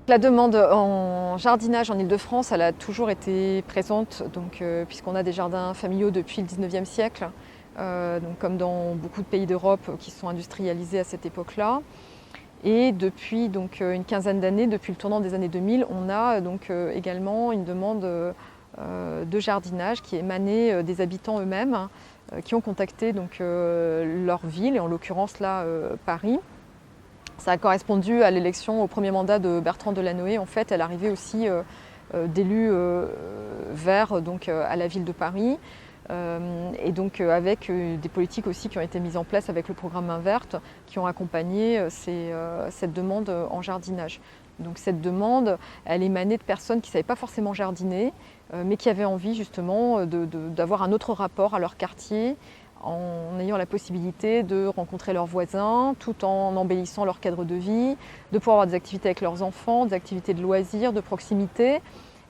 La demande en jardinage en Île-de-France, elle a toujours été présente, puisqu'on a des jardins familiaux depuis le 19e siècle, comme dans beaucoup de pays d'Europe qui sont industrialisés à cette époque-là. Et depuis une quinzaine d'années, depuis le tournant des années 2000, on a également une demande de jardinage qui émanait des habitants eux-mêmes, qui ont contacté leur ville, et en l'occurrence là Paris. Ça a correspondu à l'élection au premier mandat de Bertrand Delanoë. En fait, elle arrivait aussi d'élus verts à la ville de Paris. Avec des politiques aussi qui ont été mises en place avec le programme Main Verte, qui ont accompagné cette demande en jardinage. Donc cette demande, elle émanait de personnes qui ne savaient pas forcément jardiner, mais qui avaient envie justement d'avoir un autre rapport à leur quartier, en ayant la possibilité de rencontrer leurs voisins, tout en embellissant leur cadre de vie, de pouvoir avoir des activités avec leurs enfants, des activités de loisirs, de proximité,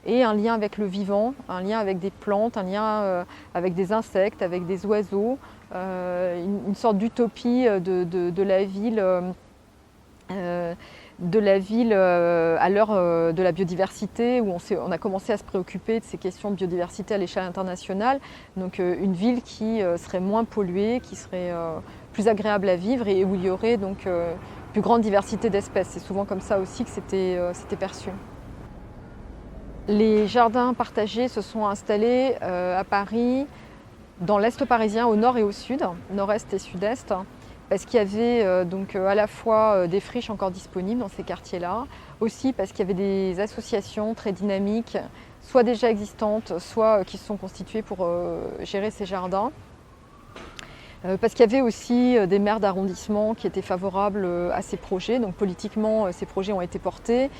et un lien avec le vivant, un lien avec des plantes, un lien avec des insectes, avec des oiseaux, une sorte d'utopie de la ville. À l'heure de la biodiversité, où on a commencé à se préoccuper de ces questions de biodiversité à l'échelle internationale. Donc une ville qui serait moins polluée, qui serait plus agréable à vivre et où il y aurait plus grande diversité d'espèces. C'est souvent comme ça aussi que c'était perçu. Les jardins partagés se sont installés à Paris, dans l'Est parisien, au nord et au sud, nord-est et sud-est, parce qu'il y avait à la fois des friches encore disponibles dans ces quartiers-là, aussi parce qu'il y avait des associations très dynamiques, soit déjà existantes, soit qui se sont constituées pour gérer ces jardins. Parce qu'il y avait aussi des maires d'arrondissement qui étaient favorables à ces projets. Donc politiquement, ces projets ont été portés.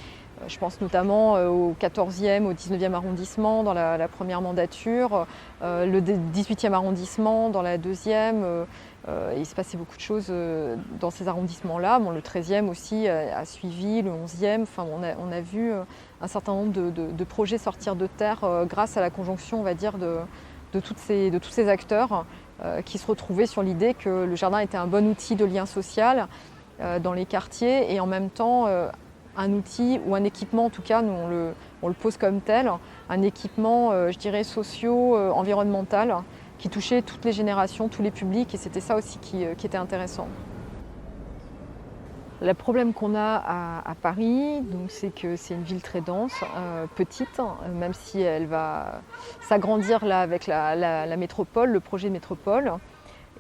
Je pense notamment au 14e, au 19e arrondissement dans la première mandature, le 18e arrondissement dans la deuxième. Il se passait beaucoup de choses dans ces arrondissements-là. Bon, le 13e aussi a suivi, le 11e. Enfin, on a vu un certain nombre de projets sortir de terre grâce à la conjonction, on va dire, de tous ces acteurs qui se retrouvaient sur l'idée que le jardin était un bon outil de lien social dans les quartiers et en même temps un outil ou un équipement, en tout cas, nous on le pose comme tel, un équipement, je dirais, socio-environnemental qui touchait toutes les générations, tous les publics, et c'était ça aussi qui était intéressant. Le problème qu'on a à Paris, c'est que c'est une ville très dense, petite, même si elle va s'agrandir là avec la métropole, le projet de métropole.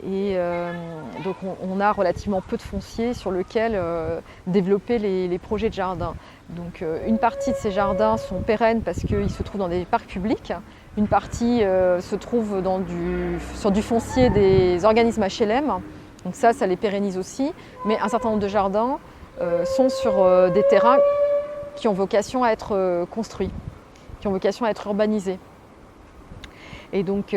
Et on a relativement peu de foncier sur lequel développer les projets de jardin. Donc une partie de ces jardins sont pérennes parce qu'ils se trouvent dans des parcs publics. Une partie se trouve sur du foncier des organismes HLM. Donc ça les pérennise aussi. Mais un certain nombre de jardins sont sur des terrains qui ont vocation à être construits, qui ont vocation à être urbanisés. Et donc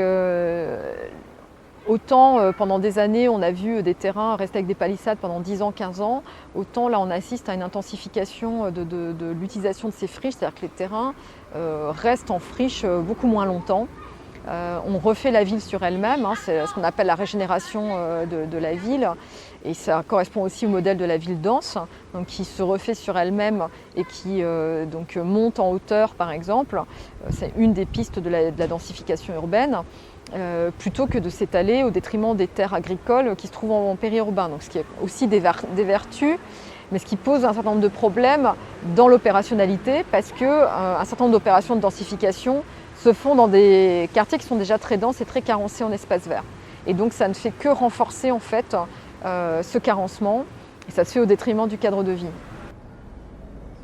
autant pendant des années on a vu des terrains rester avec des palissades pendant 10 ans, 15 ans, autant là on assiste à une intensification de l'utilisation de ces friches, c'est-à-dire que les terrains restent en friche beaucoup moins longtemps. On refait la ville sur elle-même, c'est ce qu'on appelle la régénération de la ville, et ça correspond aussi au modèle de la ville dense, donc qui se refait sur elle-même et qui monte en hauteur par exemple. C'est une des pistes de la densification urbaine. Plutôt que de s'étaler au détriment des terres agricoles qui se trouvent en périurbain. Donc, ce qui est aussi des vertus, mais ce qui pose un certain nombre de problèmes dans l'opérationnalité, parce qu'un certain nombre d'opérations de densification se font dans des quartiers qui sont déjà très denses et très carencés en espaces verts. Et donc ça ne fait que renforcer en fait ce carencement, et ça se fait au détriment du cadre de vie.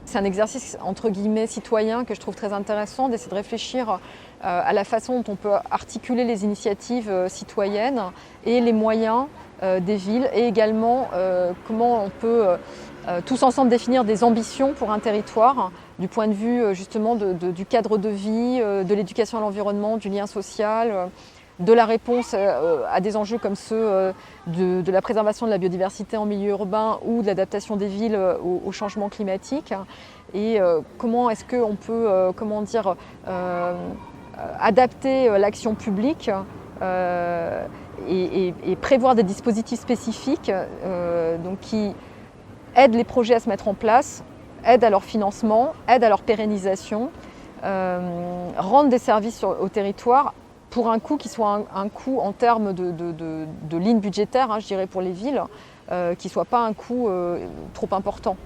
C'est un exercice entre guillemets citoyen que je trouve très intéressant, d'essayer de réfléchir à la façon dont on peut articuler les initiatives citoyennes et les moyens des villes, et également comment on peut tous ensemble définir des ambitions pour un territoire du point de vue justement du cadre de vie, de l'éducation à l'environnement, du lien social, de la réponse à des enjeux comme ceux de la préservation de la biodiversité en milieu urbain ou de l'adaptation des villes au changement climatique, et comment est-ce qu'on peut adapter l'action publique et prévoir des dispositifs spécifiques qui aident les projets à se mettre en place, aide à leur financement, aide à leur pérennisation, rendent des services au territoire pour un coût qui soit un coût en termes de ligne budgétaire, je dirais pour les villes, qui ne soit pas un coût trop important.